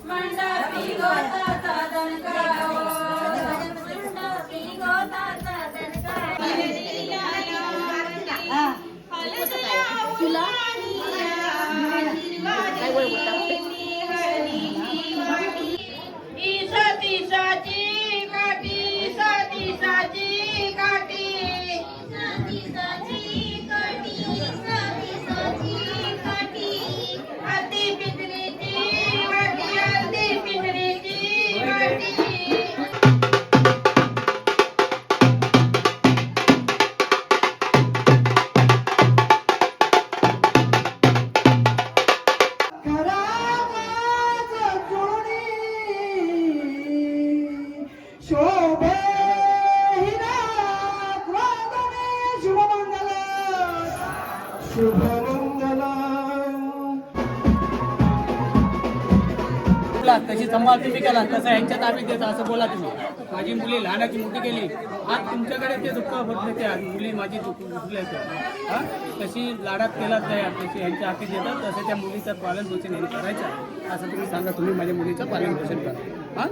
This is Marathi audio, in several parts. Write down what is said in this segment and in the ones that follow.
मंडपी गोताचा दणकाओ मंडपी गोताचा दणकाओ तुला काय बोलता ईसाची काठी साती साची काठी साती साची काठी साती साची काठी अति पितरीची काठी अति पितरीची काठी तशी संभाळ तुम्ही केला तसं यांच्या ताब्यात देता असं बोला तुम्ही. माझी मुली लहानाची मोठी केली आज तुमच्याकडे ते दुःख होत नाही ते मुली माझी दुखल्या हा तशी लाडात केलाच नाही तशी यांच्या हाती देतात तसं त्या मुलीचं पालन पोषण यांनी करायचं असं तुम्ही सांगा. तुम्ही माझ्या मुलीचं पालन पोषण करा. हा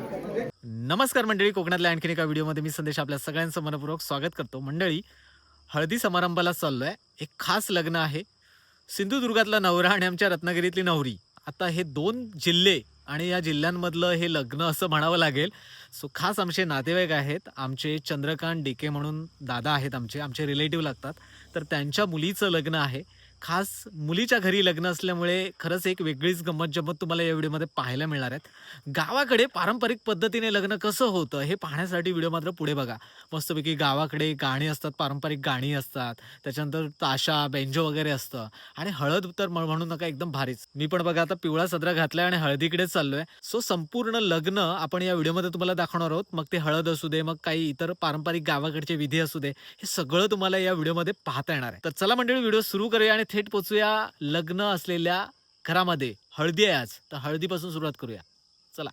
नमस्कार मंडळी, कोकणातल्या आणखीन एका व्हिडिओमध्ये मी संदेश आपल्या सगळ्यांचं मनपूर्वक स्वागत करतो. मंडळी, हळदी समारंभाला चाललोय. एक खास लग्न आहे. सिंधुदुर्गातला नवरा आणि आमच्या रत्नागिरीतली नवरी. आता हे दोन जिल्हे आणि या जिल्ह्यांमधलं हे लग्न असं म्हणावं लागेल. सो खास आमचे नातेवाईक आहेत. आमचे चंद्रकांत डिके म्हणून दादा आहेत, आमचे रिलेटिव्ह लागतात. तर त्यांच्या मुलीचं लग्न आहे. खास मुलीच्या घरी लग्न असल्यामुळे खरंच एक वेगळीच गंमत जम्मत तुम्हाला या व्हिडिओमध्ये पाहायला मिळणार आहेत. गावाकडे पारंपरिक पद्धतीने लग्न कसं होतं हे पाहण्यासाठी व्हिडिओ मात्र पुढे बघा. मस्तपैकी गावाकडे गाणी असतात, पारंपरिक गाणी असतात, त्याच्यानंतर ताशा बेंजो वगैरे असतं आणि हळद तर म्हणू नका, एकदम भारीच. मी पण बघा आता पिवळा सदरा घातलाय आणि हळदीकडे चाललोय. सो संपूर्ण लग्न आपण या व्हिडिओमध्ये तुम्हाला दाखवणार आहोत. मग ते हळद असू दे, मग काही इतर पारंपरिक गावाकडचे विधी असू दे, हे सगळं तुम्हाला या व्हिडिओमध्ये पाहता येणार आहे. तर चला मंडळी, व्हिडिओ सुरू करूया आणि थेट पोचूया लग्न असलेल्या घरामध्ये. हळदी आहे आज, तर हळदीपासून सुरुवात करूया. चला.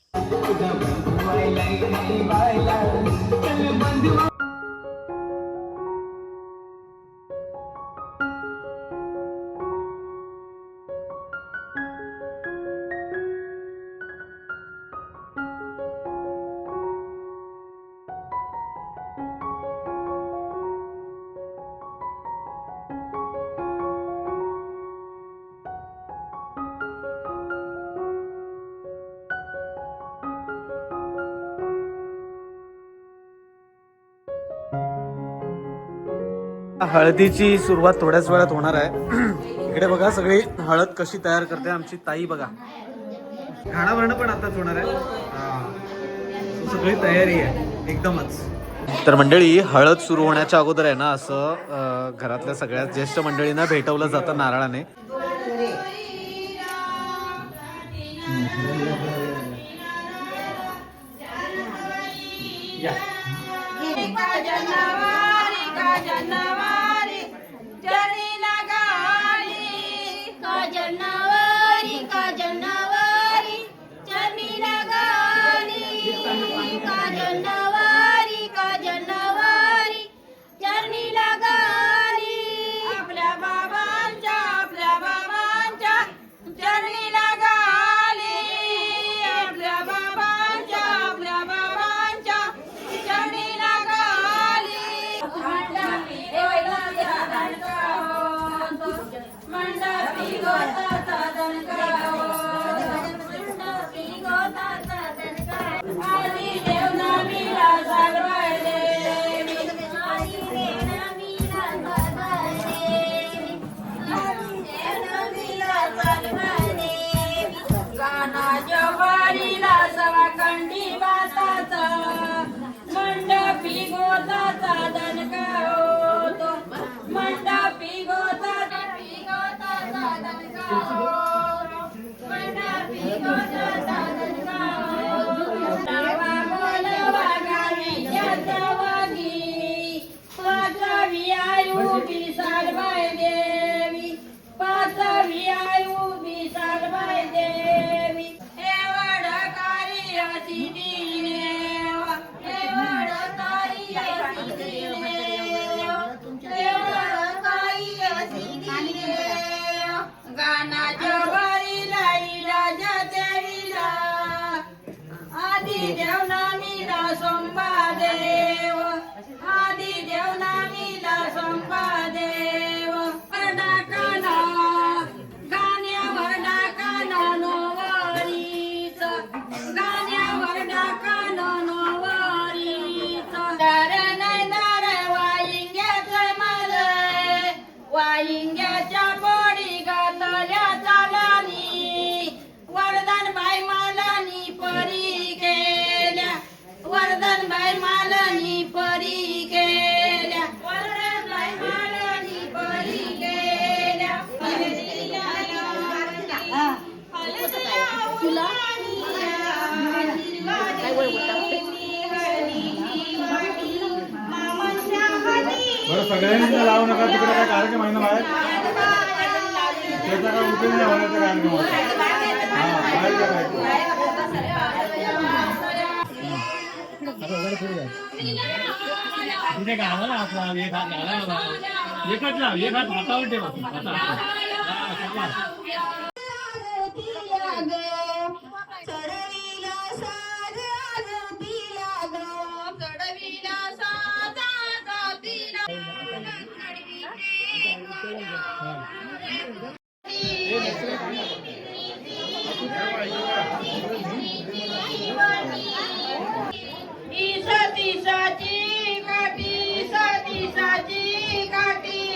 हळदीची सुरुवात थोड्याच वेळात होणार आहे. इकडे बघा सगळी हळद कशी तयार करते आमची ताई. बघा घाणा भरणं पण आताच होणार आहे. सगळी तयारी आहे एकदमच. तर मंडळी, हळद सुरू होण्याच्या अगोदर आहे ना असं घरातल्या सगळ्यात ज्येष्ठ मंडळींना भेटवलं जातं नारळाने. देव नामीला संपादेव आदि देव नामीला संपादेव वरडा काना गाण्यावर डाकाना नोवारीच गाण्यावर डाकाना नोवारीच दार नाही दार वाईंग्याचं मल वाईंग्याच्या पोडी गातल्या चालानी वर्धन बाई मालानी परी केल्या वर्धन बाई मालानी परी केल्या वर्धन बाई मालानी परी केल्या तुला बरं सगळ्यांनी लावू नका तिकडे काय कार्यक्रम आहे ना बाहेर त्याचा काय उपयोग नाही होण्याचा कार्यक्रम बाहेर तिथे गावाला आपला एक हात घाला एकच लाव एक हात हातावर ठेवा चढविला साज आरतीला ग चढविला साज आरतीला साची काठी साची काठी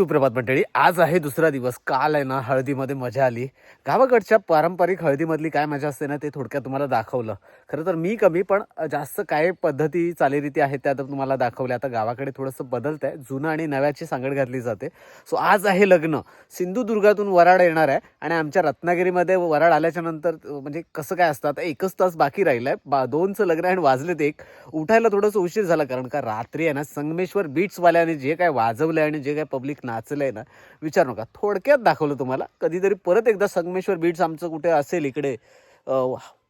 सुप्रभात मंडळी. आज आहे दुसरा दिवस. काल आहे ना हळदीमध्ये मजा आली. गावाकडच्या पारंपरिक हळदीमधली काय मजा असते ना ते थोडक्यात तुम्हाला दाखवलं. खरं तर मी कमी, पण जास्त काय पद्धती चालीरीती आहेत त्या तुम्हाला दाखवल्या. आता गावाकडे थोडंसं बदलत आहे, जुनं आणि नव्याची सांगड घातली जाते. सो आज आहे लग्न. सिंधुदुर्गातून वराड येणार आहे आणि आमच्या रत्नागिरीमध्ये वराड आल्याच्या नंतर म्हणजे कसं काय असतं, आता 1च तास बाकी राहिलं आहे. 2चं लग्न आहे आणि वाजलेत 1. उठायला थोडंसं उशीर झाला कारण का रात्री आहे ना संगमेश्वर बीट्सवाल्याने जे काय वाजवलं आणि जे काय पब्लिक नाचलं आहे ना विचार नका. थोडक्यात दाखवलं तुम्हाला. कधीतरी परत एकदा संगमेश्वर बीट्स आमचं कुठे असेल इकडे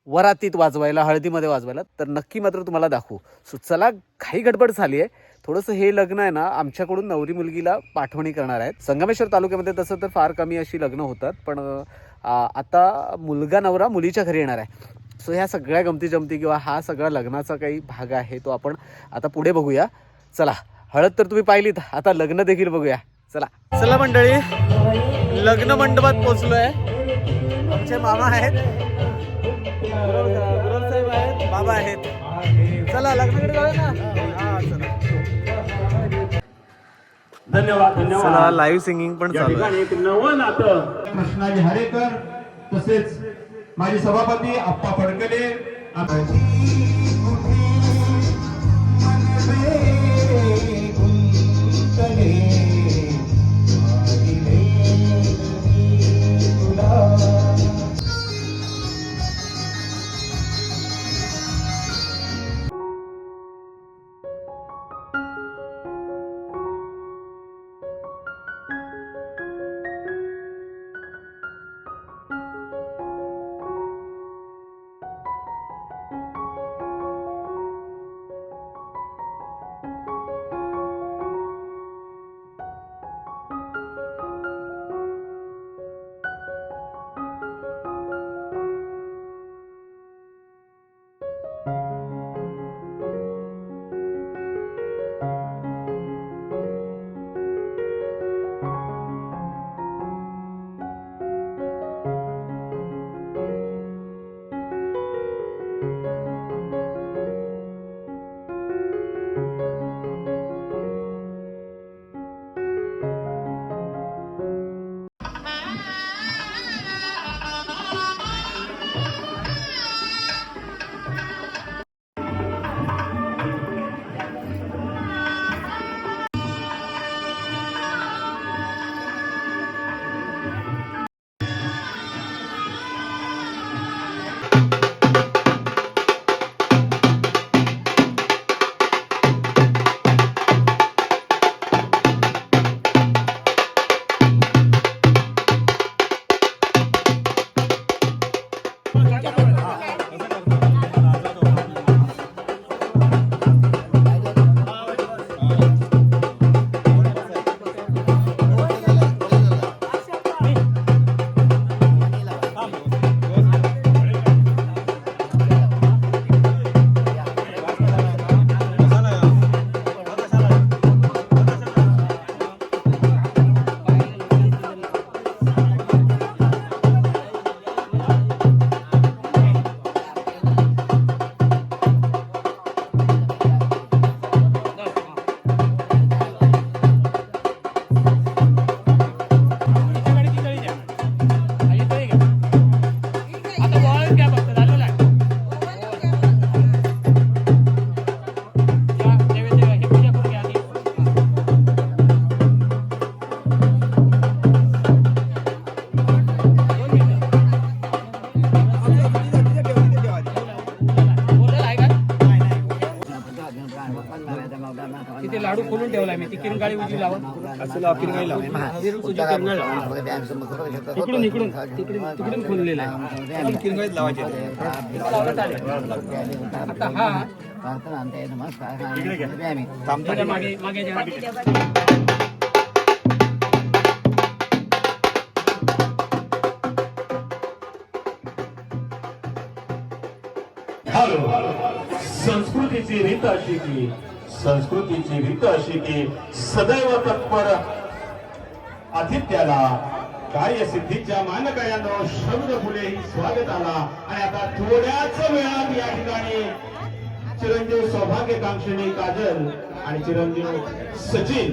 वरातीत वाजवायला, हळदीमध्ये वाजवायला, तर नक्की मात्र तुम्हाला दाखवू. सो चला, काही गडबड झाली आहे थोडंसं. हे लग्न आहे ना आमच्याकडून नवरी मुलगीला पाठवणी करणार आहेत. संगमेश्वर तालुक्यामध्ये तसं तर फार कमी अशी लग्न होतात, पण आता मुलगा नवरा मुलीच्या घरी येणार आहे. सो ह्या सगळ्या गमती जमती किंवा हा सगळा लग्नाचा काही भाग आहे तो आपण आता पुढे बघूया. चला, हळद तर तुम्ही पाहिलीत, आता लग्न देखील बघूया. चला चला मंडळी, लग्न मंडपात पोचलोय. आमचे मामा आहेत, गुरव साहेब आहेत, बाबा आहेत. चला लग्नाकडे जाऊया ना. हा चला. धन्यवाद धन्यवाद. चला, लाईव्ह सिंगिंग पण चालू आहे. एक नवं नातं कृष्णाजी हरेकर तसेच माझे सभापती आप्पा फडकले. तिथे लाडू खोलून ठेवलाय मी. ती किरंगाळी उजी लावा. असं किरंगाळी लावा. इकडून इकडून तिकडून खोललेला आहे. किरंगाळीत लावायचे. आता हा मागे मागे संस्कृतीची रीत अशी की सदैव तत्पर आतिथ्याला कार्यसिद्धीच्या मानकयानो शब्द फुले स्वागताला. आणि आता थोड्याच वेळात या ठिकाणी चिरंजीव सौभाग्यकांक्षिणी काजल आणि चिरंजीव सचिन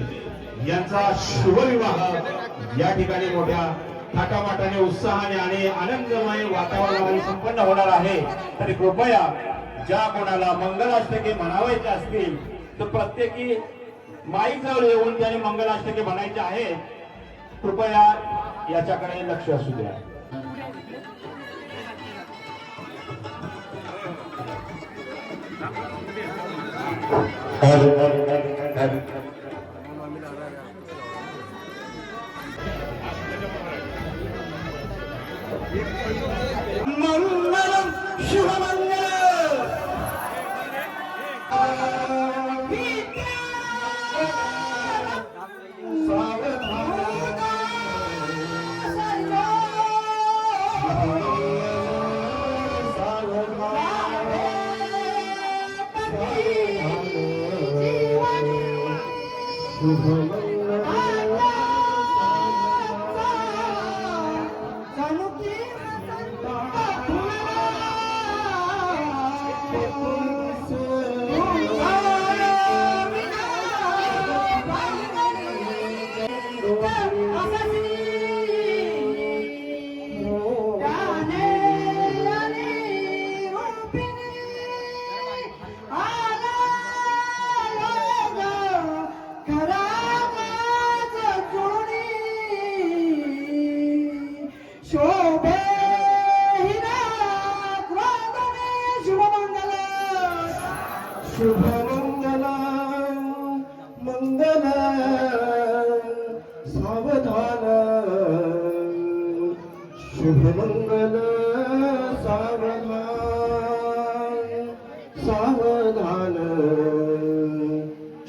यांचा शुभविवाह या ठिकाणी मोठ्या थाटामाटाने उत्साहाने आणि आनंदमय वातावरणामध्ये संपन्न होणार आहे. तरी कृपया ज्या कोणाला मंगलाष्टके म्हणावायचे असतील तर प्रत्येकी माईक जवळ येऊन त्यांनी मंगलाष्टके म्हणायचे आहे. कृपया याच्याकडे लक्ष असू द्या. मंगलम शुभमंगल शुभमंगल मंगल सावधान शुभमंगल सावधान सावधान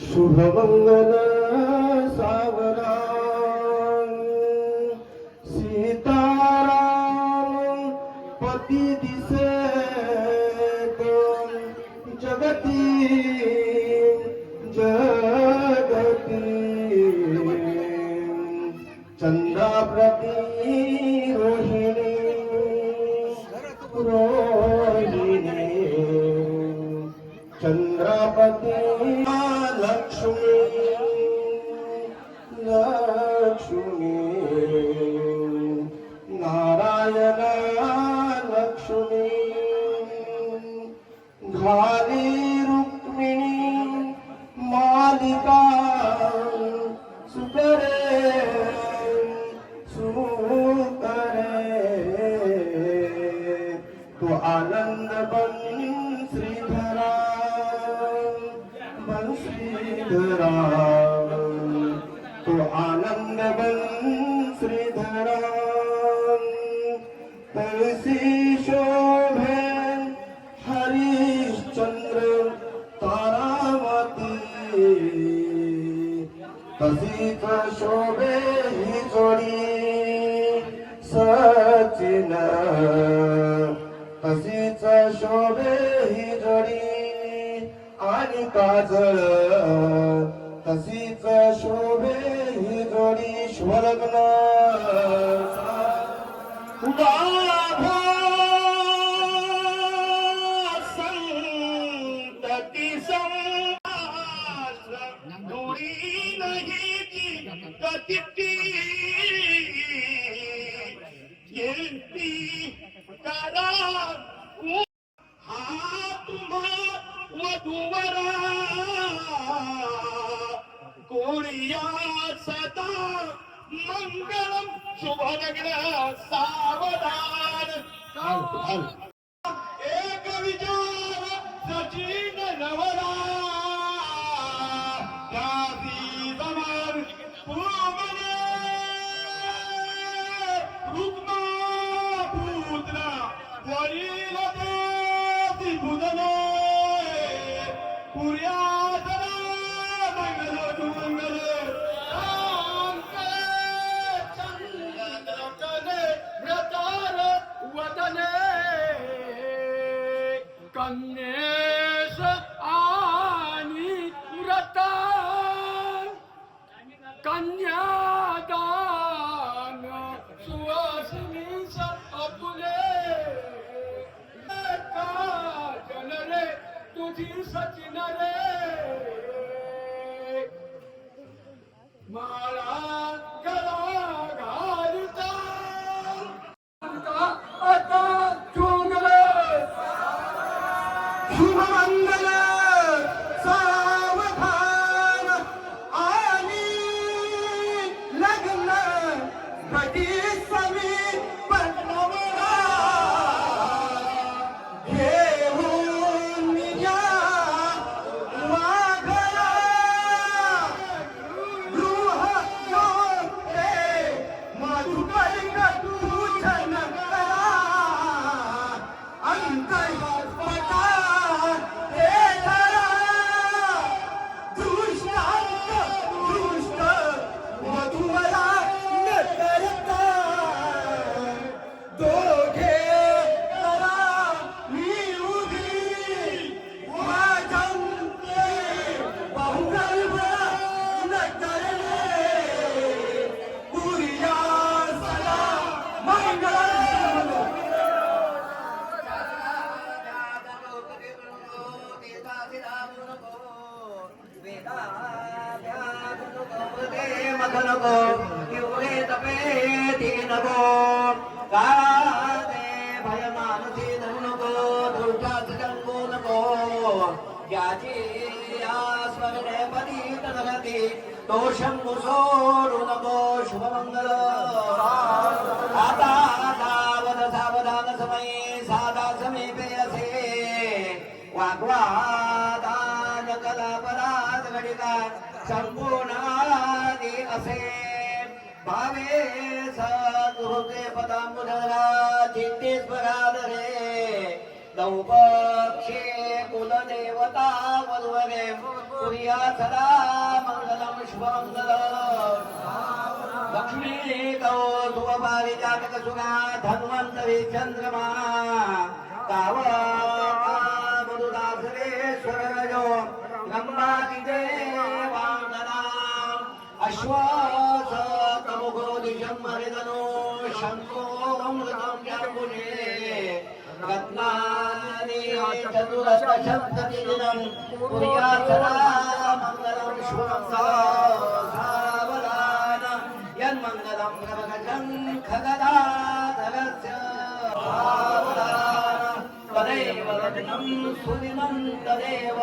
शुभमंगल सावधान सीताराम पती दिसे जगती जगती चंद्राप्रती रोहिणी रोहिणी चंद्रापती लक्ष्मी लक्ष्मी नारायण लक्ष्मी घाली रुक्मिणी मालिका सुकरे सुकरे तो आनंद बन श्रीधरा तो आनंद बन श्रीधरा तुलसी शोभे हरिश्चंद्र तारामती तशीच शोभे ही जोडी सचिन तशीच शोभे ही जोडी आणि काजळ तशीच शोभे ही जोडी शुभलग्न कोणिया सदा मंगलम शुभलग्न सावधान एक विचार सचिन नवरा गादी जमान पूमने रुक्मा पूतना वरील देती बुदने पुर्यादना मंगल मंगल राम के चंद्र कने व्रतार वदने कन्येश आणि व्रता कन्यादान सुवासिनीस अपुले का जनरे तुझी सचिन रे माळा गळा घालता आता चुंगल शुभमंगल सावधान आणि लग्न कधी समी पटवला घेऊन या वाघरा गृह योगे मधुकलिक पूजन करा अंतर्पटा हे धरा दृष्टांत दृष्ट मधुमला न करता दोघे करा मी उभी वाजंते बहुगर्भ न करणे पुरिया सदा मंगल नको पिवळे तपे नको गाते भय मानसी धरू नको दुर्गाच जन्मू नको ज्याची स्मरणे पतित नगती तो शंभू सोडू नको शुभमंगल आता सावध सावधान समयी साधा समीपे असे वाग्वादान कला पदार्थ घडिका संपूर्ण आदि असे भावे सद्गुरुते पदांबुधरा चित्तेश्वराधरे दौपक्षे कुलदेवता वधुवरे पुर्या सदा मंगलम शुभमंगलम लक्ष्मी गौ सुपारिजातक सुगा धन्वंतरी चंद्रमा कावा मधुदासरेश्वरयो गंगादी देवांगना अश्वास तमुखो दिशं हरिदनो शंको अमृतं जाम्बुजे रत्नानि चतुरशतदिनं पुर्या सदा मंगलं शुभमंगलं सावधान यन्मंगलं प्रभगजं खगदाधरस्य सावधान तदेव रत्नं सुदिनं तदेव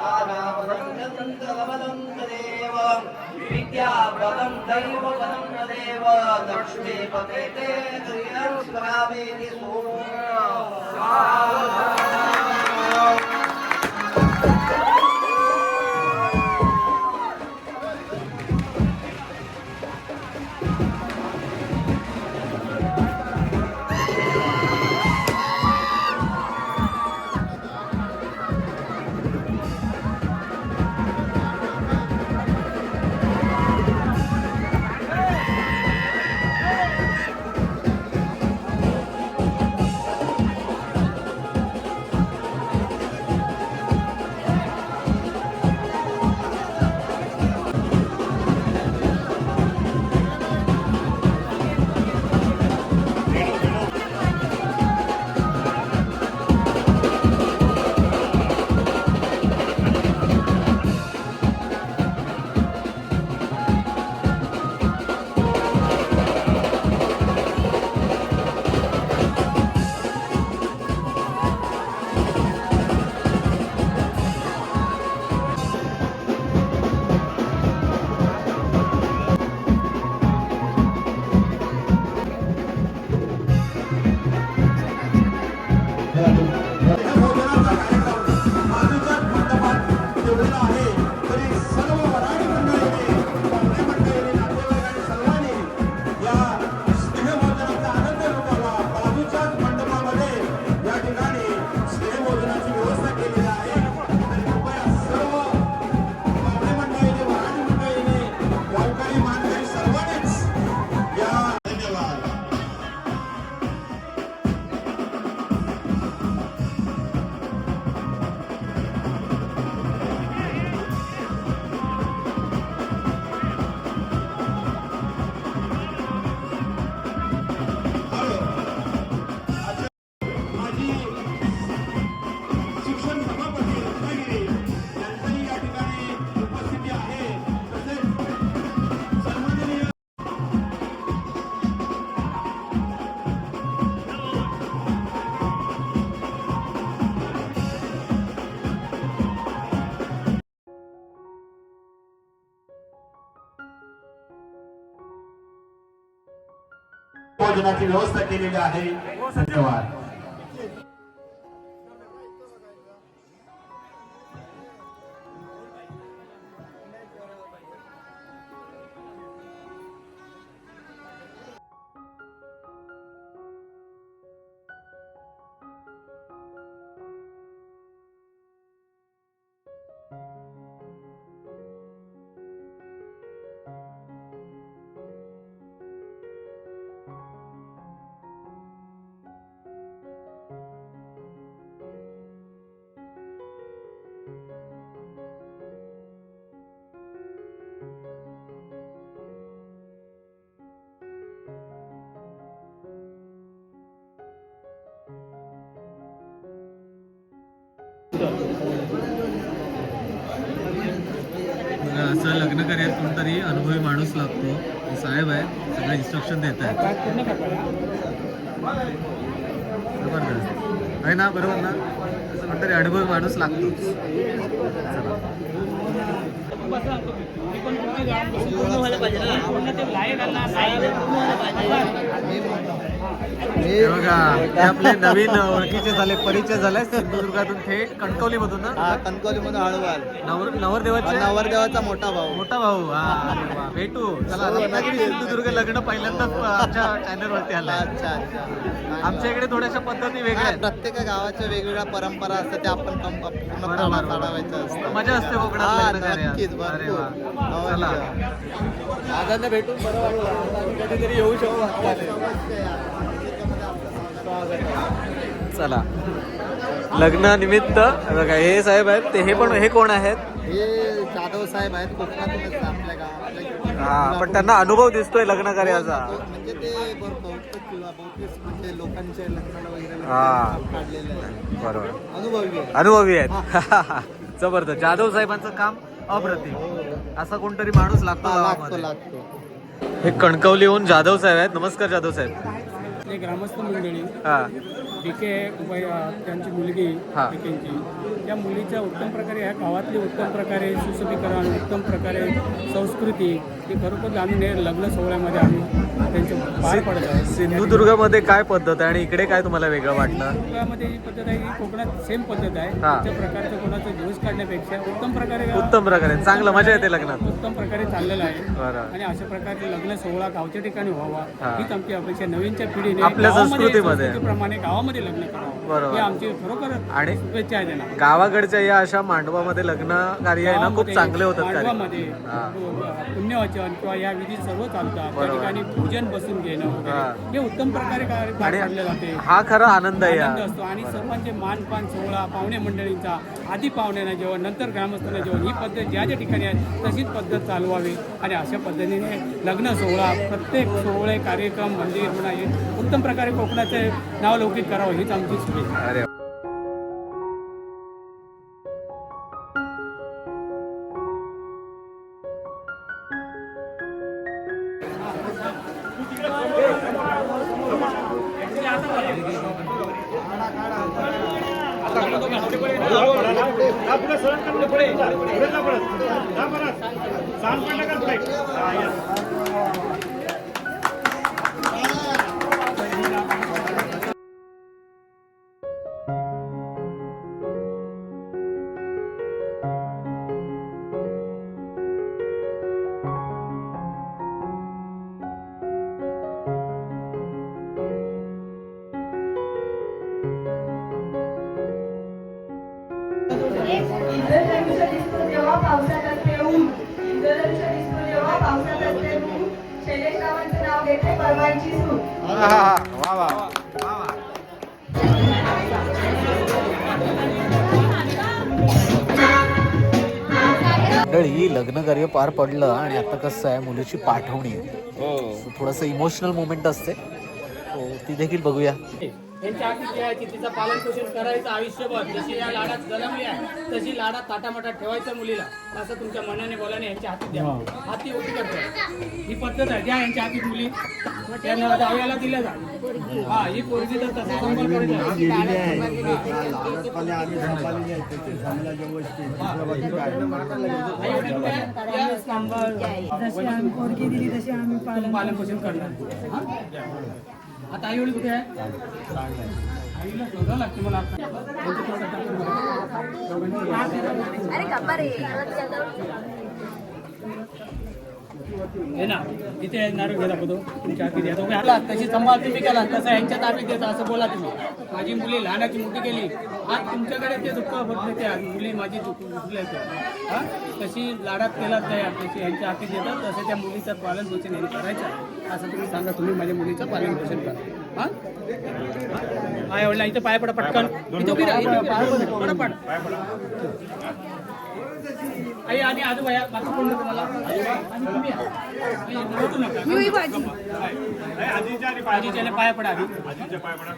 तारावदं चन्द्रवदं तदेव विद्यावदं दैववदं तदेव लक्ष्मीपते ते क्रियं स्मरामीति सोमो भोजनाची व्यवस्था केलेली आहे. धन्यवाद. असं लग्न कार्यात कोणतरी अनुभवी माणूस लागतो. साहेब आहे, सगळे इन्स्ट्रक्शन देत आहेत. जबरदस्त आहे ना, बरोबर ना? असं कोणतरी अनुभवी माणूस लागतोच. हे बघा, ते आपले नवीन ओळखीचे झाले, परिचय झालाय सिंधुदुर्गातून थेट कणकवली मधून ना. कणकवली मधून हळूवाल नवरदेवाचा मोठा भाऊ. मोठा भाऊ. हा, अरे वा, भेटू. चला, रत्नागिरी सिंधुदुर्ग लग्न पहिल्यांदाच आमच्या चॅनल वरती आला. अच्छा अच्छा. आमच्या इकडे थोड्याशा पद्धती वेगळ्या आहेत. प्रत्येक गावाच्या वेगवेगळ्या परंपरा असतात, त्या आपण काढावायचं असतं. मजा असते कोकणात लग्न कार्यात. नक्कीच, अरे वा. भरपूर. चला, दादांना भेटून बरं वाटलं. कधीतरी येऊ शकतो. चला, लग्नानिमित्त बघा, हे साहेब आहेत. ते हे कोण आहेत? हे जाधव साहेब आहेत, कोकणातूनच आपल्या गावातल्या. हा, पण त्यांना अनुभव दिसतोय लग्न कार्याचा. म्हणजे ते बहुतेक म्हणजे लोकांच्या लग्नाला वगैरे हा. काढलेलं आहे. बरोबर, अनुभवी आहेत. जबरदस्त. जाधव साहेबांचं काम अप्रतिम. असा कोणतरी माणूस लागतो गावामध्ये. हे कणकवलीहून जाधव साहेब आहेत. नमस्कार जाधव साहेब. हे ग्रामस्थ मंडळी हा, बीके त्यांची मुलगी हा. बीकेंची, त्या मुलीच्या उत्तम प्रकारे ह्या गावातली उत्तम प्रकारे सुशोभीकरण, उत्तम प्रकारे संस्कृती ही खरोखर आम्ही लग्न सोहळ्यामध्ये आम्ही त्यांचे पार पडत आहे. सिंधुदुर्गामध्ये काय पद्धत आहे आणि इकडे काय तुम्हाला वेगळं वाटलं? सिंधुदुर्गामध्ये ही पद्धत आहे की कोकणात सेम पद्धत आहे. हा. त्या प्रकारचं कोणाचं दिवस काढण्यापेक्षा उत्तम प्रकारे चांगलं मजा येते लग्नात. उत्तम प्रकारे चाललेलं आहे. बरं. आणि अशा प्रकारचे लग्न सोहळा गावच्या ठिकाणी व्हावा हा. हीच आमची अपेक्षा. नवीनच्या पिढीने आपल्या संस्कृतीमध्ये. संस्कृतीप्रमाणे गावामध्ये लग्न करावं बरोबर. ही आमची खरोखर आणि शुभेच्छा आहे त्यांना. गावाकडच्या या अशा मांडवामध्ये लग्न कार्य आहे ना, खूप चांगले होतात कार्य. मांडवामध्ये हा. पुण्यवाचन किंवा या विधी सर्व चालतात. त्या बरोबर. ठिकाणी पूजन बसून घेणं हा. वगैरे हे उत्तम प्रकारे पार पाडले जाते. हा खरा आनंद आहे. आनंद असतो. आणि सर्वांचे मानपान सोहळा, पाहुणे मंडळींचा, आधी पाहुण्यांना जेवण, नंतर ग्रामस्थांना जेवण, ही पद्धत ज्या ज्या ठिकाणी आहे तशीच पद्धत चालवावी. आणि अशा पद्धतीने लग्न सोहळा, प्रत्येक सोहळे, कार्यक्रम, मंदिर म्हणा हे उत्तम प्रकारे कोकणाचे नाव लौकिक करावं हीच आमची शुभेच्छा. अरे इंद्रधनुष्य दिसतो जेव्हा पावसात असते ऊन. इंद्रधनुष्य दिसतो जेव्हा पावसात असते ऊन. शैलेश रावांचं नाव घेते परवांची सून. मंडळी, लग्न कार्य पार पडलं आणि आता कसं आहे, मुलीची पाठवणी आहे. थोडंसं इमोशनल मोमेंट असते, ती देखील बघूया. यांच्या हाती द्यायची, तिचं पालन पोषण करायचं आयुष्यभर. जशी या लाडात जन्मली आहे तशी लाडात ताटामाटात ठेवायचं मुलीला. असं तुमच्या मनाने बोलाने यांच्या हाती द्या. हाती ओटी करतात ही पद्धत आहे. द्या यांच्या हाती मुली, त्यांना जावयाला दिल्या जा. हा, ही पोरगी तर तसा संबंध पालन पोषण करणार. आता आई वडील कुठे आहे? आईला शोधावं लागते मला आता. हे ना इथे नारळ घ्या दाखवतो तुमच्या हाती द्या. तुम्ही आला तशी संभाळ तुम्ही केला तसं यांच्या ताब्यात देता असं बोला तुम्ही. माझी मुली लहानाची मोठी केली, आज तुमच्याकडे ते दुःख होत त्या मुली माझी दुखल्या हा तशी लाडात केलाच नाही, तशी यांच्या हाती देतात तसं त्या मुलीचं पालन पोषण यांनी करायचं असं तुम्ही सांगा. तुम्ही माझ्या मुलीचं पालन पोषण करा. हा आई वडला इथं पाय पडा पटकन. इथं उभी राहा, इथं पडा पड. आई आणि आजोबा बाकी कोण नको मला. आणि तुम्ही या. बोलू नका. आजीच्याने पाय पडा आधी.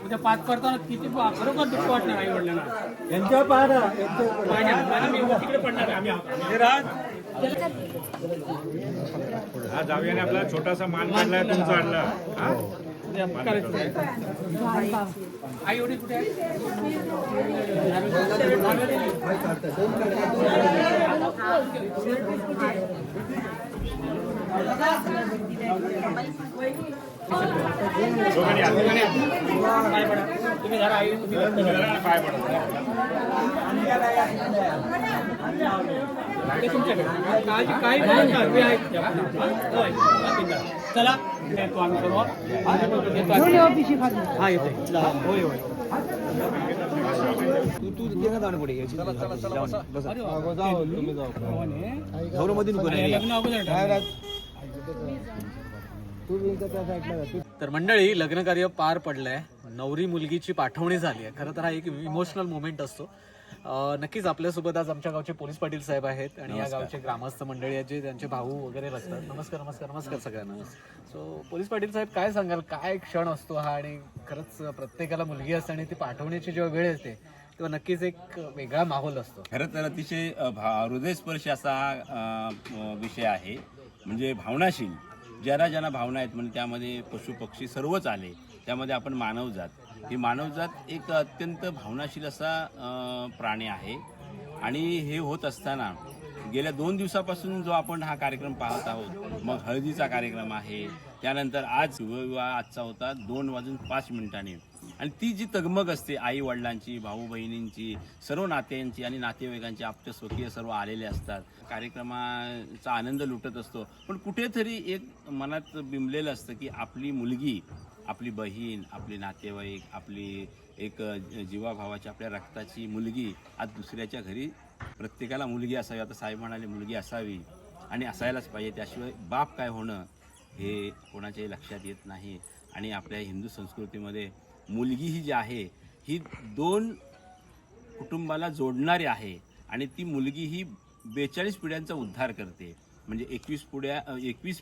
उद्या पाच करताना किती बरोबर दुःख वाटणार आई वडिलांना. यांच्या पाहणा मी तिकडे पडणार आहे. आम्ही हा जाऊयाने आपला छोटासा मान काढलाय तुमचा आणला. आई वडील कुठे आहे? पाय पडा तुम्ही जरा आई पाय पडा तुमच्याकडे काही चला येतो आम्ही करू. हा येते होय होय. लग्न अगोदर तर मंडळी लग्न कार्य पार पडलंय, नवरी मुलगीची पाठवणी झाली आहे. खरं तर हा एक इमोशनल मोमेंट असतो. नक्कीच आपल्यासोबत आज आमच्या गावचे पोलीस पाटील साहेब आहेत आणि या गावचे ग्रामस्थ मंडळी आहेत जे त्यांचे भाऊ वगैरे लागतात. नमस्कार नमस्कार नमस्कार सगळ्यांना. सो पोलीस पाटील साहेब काय सांगाल, काय क्षण असतो हा आणि खरंच प्रत्येकाला मुलगी असते आणि ती पाठवण्याची जेव्हा वेळ येते तेव्हा नक्कीच एक वेगळा माहोल असतो. खरं तर अतिशय हृदयस्पर्शी असा हा विषय आहे. म्हणजे भावनाशील ज्यांना ज्यांना भावना आहेत म्हणजे त्यामध्ये पशु पक्षी सर्वच आले, त्यामध्ये आपण मानवजात, ही मानवजात एक अत्यंत भावनाशील असा प्राणी आहे. आणि हे होत असताना गेल्या 2 दिवसापासून जो आपण हा कार्यक्रम पाहत आहोत, मग हळदीचा कार्यक्रम आहे, त्यानंतर आज शुभविवाह आजचा होता 2:05 आणि ती जी तगमग असते आई वडिलांची, भाऊ बहिणींची, सर्व नात्यांची आणि नातेवाईकांची, आप्त स्वकीय सर्व आलेले असतात, कार्यक्रमाचा आनंद लुटत असतो. पण कुठेतरी एक मनात बिंबलेलं असतं की आपली मुलगी, आपली बहीण, आपले नातेवाईक, आपली एक जीवाभावाची आपल्या रक्ताची मुलगी आज दुसऱ्याच्या घरी. प्रत्येकाला मुलगी असावी, आता साहेब म्हणाले मुलगी असावी आणि असायलाच पाहिजे, त्याशिवाय बाप काय होणं हे कोणाच्याही लक्षात येत नाही. आणि आपल्या हिंदू संस्कृतीमध्ये मुलगी ही जी आहे ही 2 कुटुंबाला जोडणारी आहे आणि ती मुलगी ही 42 पिढ्यांचा उद्धार करते. म्हणजे 21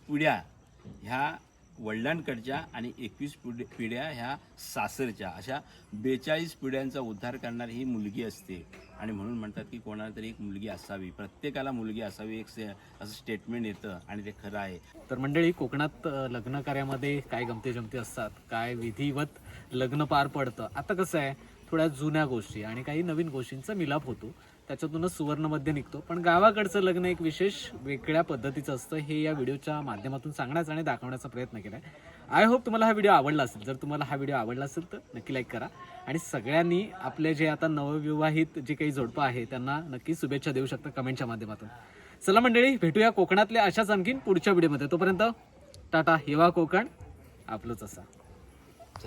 पिढ्या ह्या वडिलांकडच्या आणि 21 पिढ्या ह्या सासरच्या, अशा 42 पिढ्यांचा उद्धार करणारी ही मुलगी असते. आणि म्हणून म्हणतात की कोणाला तरी एक मुलगी असावी, प्रत्येकाला मुलगी असावी, एक असं स्टेटमेंट येतं आणि ते खरं आहे. तर मंडळी, कोकणात लग्न कार्यामध्ये काय गमती जमती असतात, काय विधिवत लग्न पार पडतं. आता कसं आहे, थोड्या जुन्या गोष्टी आणि काही नवीन गोष्टींचा मिलाप होतो, त्याच्यातूनच सुवर्णमध्ये निघतो. पण गावाकडचं लग्न एक विशेष वेगळ्या पद्धतीचं असतं, हे या व्हिडिओच्या माध्यमातून सांगण्याचा आणि दाखवण्याचा प्रयत्न केला आहे. आय होप तुम्हाला हा व्हिडिओ आवडला असेल. जर तुम्हाला हा व्हिडिओ आवडला असेल तर नक्की लाईक करा आणि सगळ्यांनी आपले जे आता नवविवाहित जे काही जोडपं आहे त्यांना नक्की शुभेच्छा देऊ शकता कमेंटच्या माध्यमातून. चला मंडळी, भेटूया कोकणातल्या अशाच आणखीन पुढच्या व्हिडिओमध्ये. तोपर्यंत टाटा. हेवा कोकण आपलंच असा.